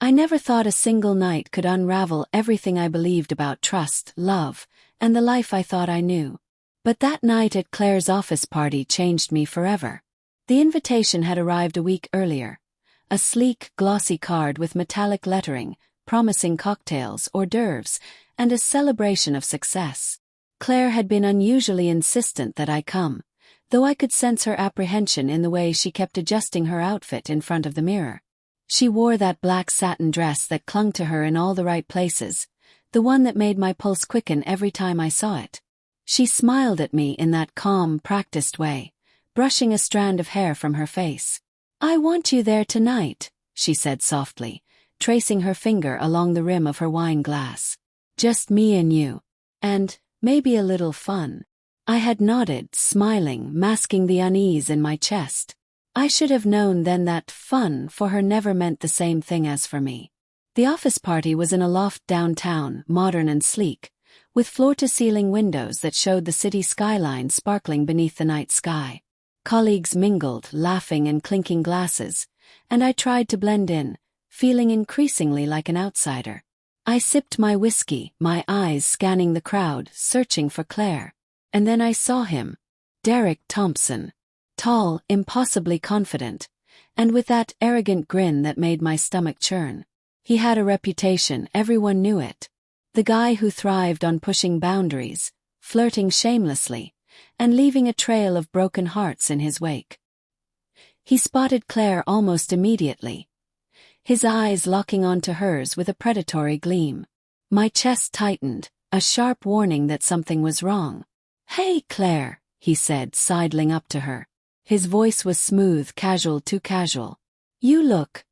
I never thought a single night could unravel everything I believed about trust, love, and the life I thought I knew. But that night at Claire's office party changed me forever. The invitation had arrived a week earlier. A sleek, glossy card with metallic lettering, promising cocktails, hors d'oeuvres, and a celebration of success. Claire had been unusually insistent that I come, though I could sense her apprehension in the way she kept adjusting her outfit in front of the mirror. She wore that black satin dress that clung to her in all the right places, the one that made my pulse quicken every time I saw it. She smiled at me in that calm, practiced way, brushing a strand of hair from her face. "I want you there tonight," she said softly, tracing her finger along the rim of her wine glass. "Just me and you. And maybe a little fun." I had nodded, smiling, masking the unease in my chest. I should have known then that fun for her never meant the same thing as for me. The office party was in a loft downtown, modern and sleek, with floor-to-ceiling windows that showed the city skyline sparkling beneath the night sky. Colleagues mingled, laughing and clinking glasses, and I tried to blend in, feeling increasingly like an outsider. I sipped my whiskey, my eyes scanning the crowd, searching for Claire. And then I saw him. Derek Thompson. Tall, impossibly confident, and with that arrogant grin that made my stomach churn. He had a reputation, everyone knew it. The guy who thrived on pushing boundaries, flirting shamelessly, and leaving a trail of broken hearts in his wake. He spotted Claire almost immediately, his eyes locking onto hers with a predatory gleam. My chest tightened, a sharp warning that something was wrong. "Hey, Claire," he said, sidling up to her. His voice was smooth, casual, too casual. "You look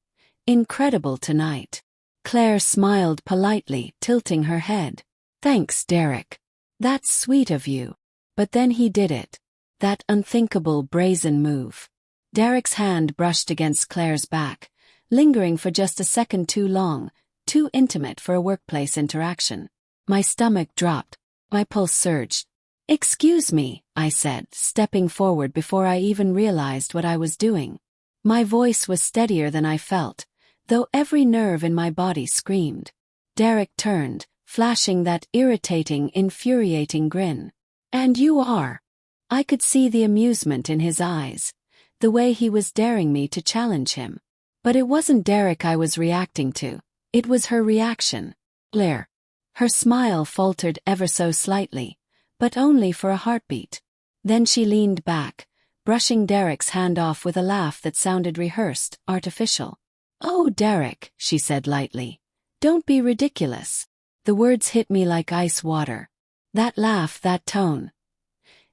incredible tonight." Claire smiled politely, tilting her head. "Thanks, Derek. That's sweet of you." But then he did it. That unthinkable, brazen move. Derek's hand brushed against Claire's back, lingering for just a second too long, too intimate for a workplace interaction. My stomach dropped. My pulse surged. "Excuse me," I said, stepping forward before I even realized what I was doing. My voice was steadier than I felt, though every nerve in my body screamed. Derek turned, flashing that irritating, infuriating grin. "And you are." I could see the amusement in his eyes, the way he was daring me to challenge him. But it wasn't Derek I was reacting to, it was her reaction. Claire. Her smile faltered ever so slightly, but only for a heartbeat. Then she leaned back, brushing Derek's hand off with a laugh that sounded rehearsed, artificial. "Oh, Derek," she said lightly. "Don't be ridiculous." The words hit me like ice water. That laugh, that tone.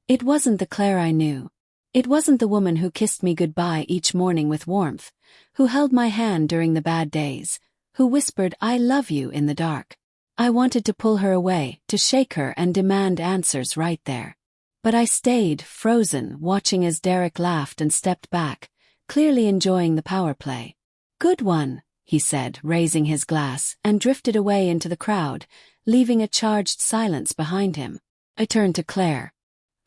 It wasn't the Claire I knew. It wasn't the woman who kissed me goodbye each morning with warmth, who held my hand during the bad days, who whispered "I love you" in the dark. I wanted to pull her away, to shake her and demand answers right there. But I stayed, frozen, watching as Derek laughed and stepped back, clearly enjoying the power play. "Good one," he said, raising his glass, and drifted away into the crowd, leaving a charged silence behind him. I turned to Claire.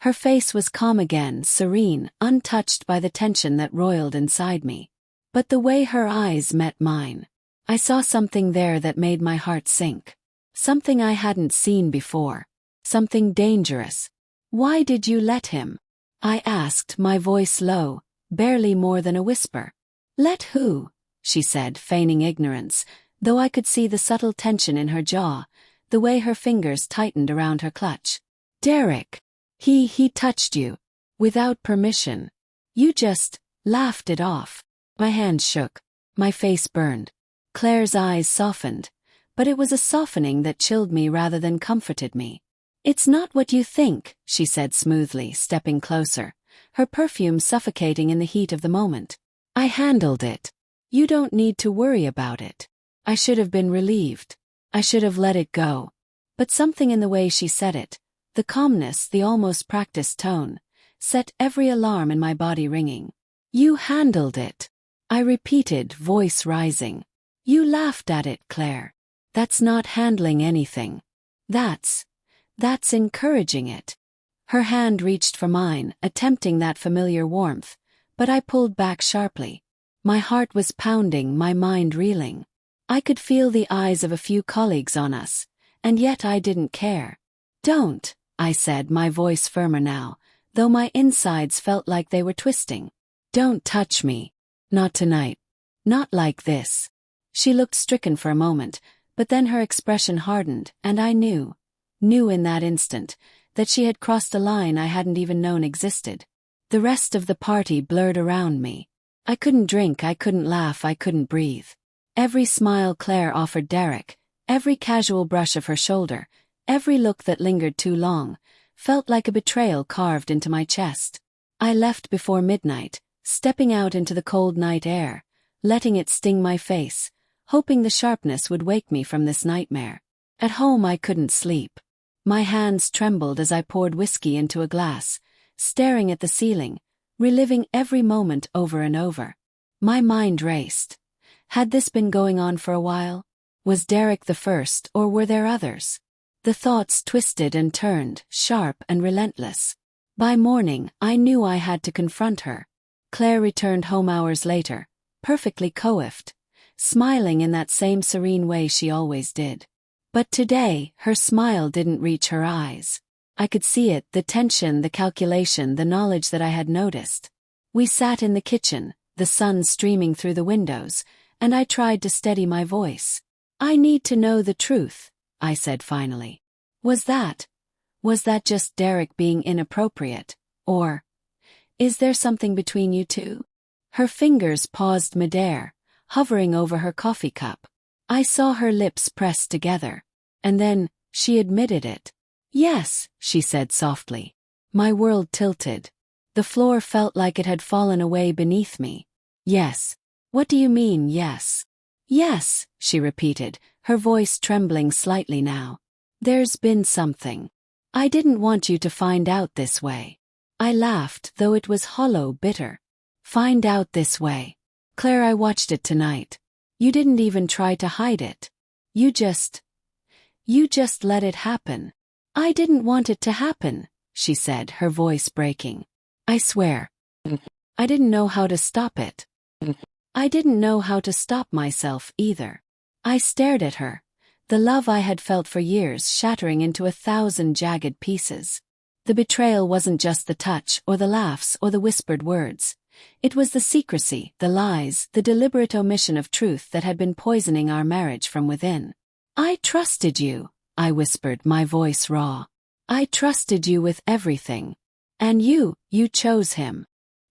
Her face was calm again, serene, untouched by the tension that roiled inside me. But the way her eyes met mine, I saw something there that made my heart sink. Something I hadn't seen before. Something dangerous. "Why did you let him?" I asked, my voice low, barely more than a whisper. "Let who?" she said, feigning ignorance, though I could see the subtle tension in her jaw, the way her fingers tightened around her clutch. "Derek. He touched you. Without permission. You just laughed it off." My hands shook. My face burned. Claire's eyes softened, but it was a softening that chilled me rather than comforted me. "It's not what you think," she said smoothly, stepping closer, her perfume suffocating in the heat of the moment. "I handled it. You don't need to worry about it." I should have been relieved. I should have let it go. But something in the way she said it, the calmness, the almost practiced tone, set every alarm in my body ringing. "You handled it," I repeated, voice rising. "You laughed at it, Claire. That's not handling anything. That's encouraging it." Her hand reached for mine, attempting that familiar warmth, but I pulled back sharply. My heart was pounding, my mind reeling. I could feel the eyes of a few colleagues on us, and yet I didn't care. "Don't," I said, my voice firmer now, though my insides felt like they were twisting. "Don't touch me. Not tonight. Not like this." She looked stricken for a moment, but then her expression hardened, and I knew in that instant, that she had crossed a line I hadn't even known existed. The rest of the party blurred around me. I couldn't drink, I couldn't laugh, I couldn't breathe. Every smile Claire offered Derek, every casual brush of her shoulder, every look that lingered too long, felt like a betrayal carved into my chest. I left before midnight, stepping out into the cold night air, letting it sting my face, hoping the sharpness would wake me from this nightmare. At home I couldn't sleep. My hands trembled as I poured whiskey into a glass, staring at the ceiling, reliving every moment over and over. My mind raced. Had this been going on for a while? Was Derek the first, or were there others? The thoughts twisted and turned, sharp and relentless. By morning, I knew I had to confront her. Claire returned home hours later, perfectly coiffed, smiling in that same serene way she always did. But today, her smile didn't reach her eyes. I could see it, the tension, the calculation, the knowledge that I had noticed. We sat in the kitchen, the sun streaming through the windows, and I tried to steady my voice. "I need to know the truth," I said finally. Was that just Derek being inappropriate? Or is there something between you two?" Her fingers paused midair, hovering over her coffee cup. I saw her lips press together. And then, she admitted it. "Yes," she said softly. My world tilted. The floor felt like it had fallen away beneath me. "Yes." "What do you mean, yes?" "Yes," she repeated, her voice trembling slightly now. "There's been something. I didn't want you to find out this way." I laughed, though it was hollow, bitter. "Find out this way? Claire, I watched it tonight. You didn't even try to hide it. You just let it happen." "I didn't want it to happen," she said, her voice breaking. "I swear. I didn't know how to stop it. I didn't know how to stop myself either." I stared at her, the love I had felt for years shattering into 1,000 jagged pieces. The betrayal wasn't just the touch or the laughs or the whispered words. It was the secrecy, the lies, the deliberate omission of truth that had been poisoning our marriage from within. "I trusted you," I whispered, my voice raw. "I trusted you with everything. And you chose him."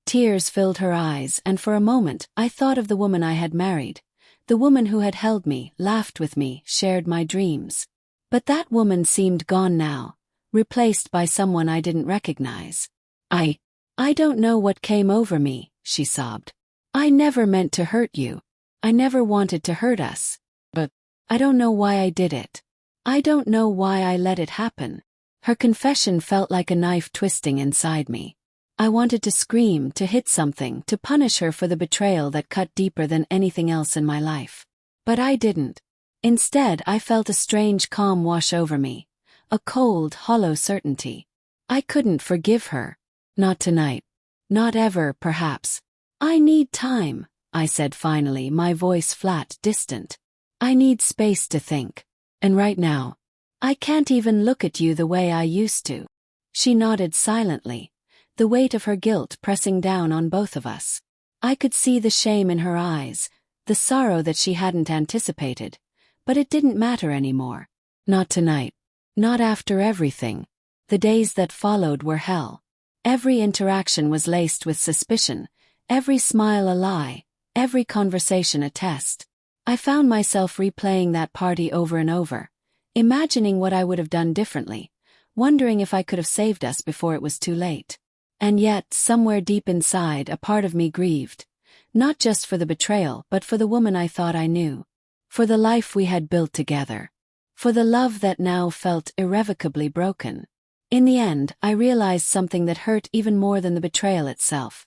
Tears filled her eyes, and for a moment I thought of the woman I had married, the woman who had held me, laughed with me, shared my dreams. But that woman seemed gone now, replaced by someone I didn't recognize. I don't know what came over me," she sobbed. "I never meant to hurt you. I never wanted to hurt us. But I don't know why I did it. I don't know why I let it happen." Her confession felt like a knife twisting inside me. I wanted to scream, to hit something, to punish her for the betrayal that cut deeper than anything else in my life. But I didn't. Instead, I felt a strange calm wash over me, a cold, hollow certainty. I couldn't forgive her. Not tonight. Not ever, perhaps. "I need time," I said finally, my voice flat, distant. "I need space to think. And right now, I can't even look at you the way I used to." She nodded silently, the weight of her guilt pressing down on both of us. I could see the shame in her eyes, the sorrow that she hadn't anticipated, but it didn't matter anymore. Not tonight. Not after everything. The days that followed were hell. Every interaction was laced with suspicion, every smile a lie, every conversation a test. I found myself replaying that party over and over, imagining what I would have done differently, wondering if I could have saved us before it was too late. And yet, somewhere deep inside, a part of me grieved, not just for the betrayal but for the woman I thought I knew, for the life we had built together, for the love that now felt irrevocably broken. In the end, I realized something that hurt even more than the betrayal itself.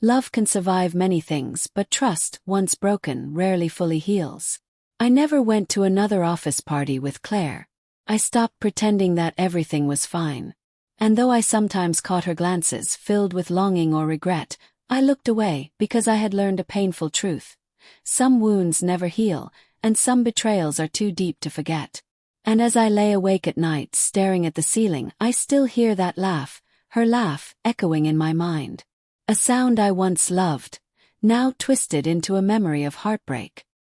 Love can survive many things, but trust, once broken, rarely fully heals. I never went to another office party with Claire. I stopped pretending that everything was fine. And though I sometimes caught her glances filled with longing or regret, I looked away because I had learned a painful truth. Some wounds never heal, and some betrayals are too deep to forget. And as I lay awake at night staring at the ceiling, I still hear that laugh, her laugh, echoing in my mind. A sound I once loved, now twisted into a memory of heartbreak.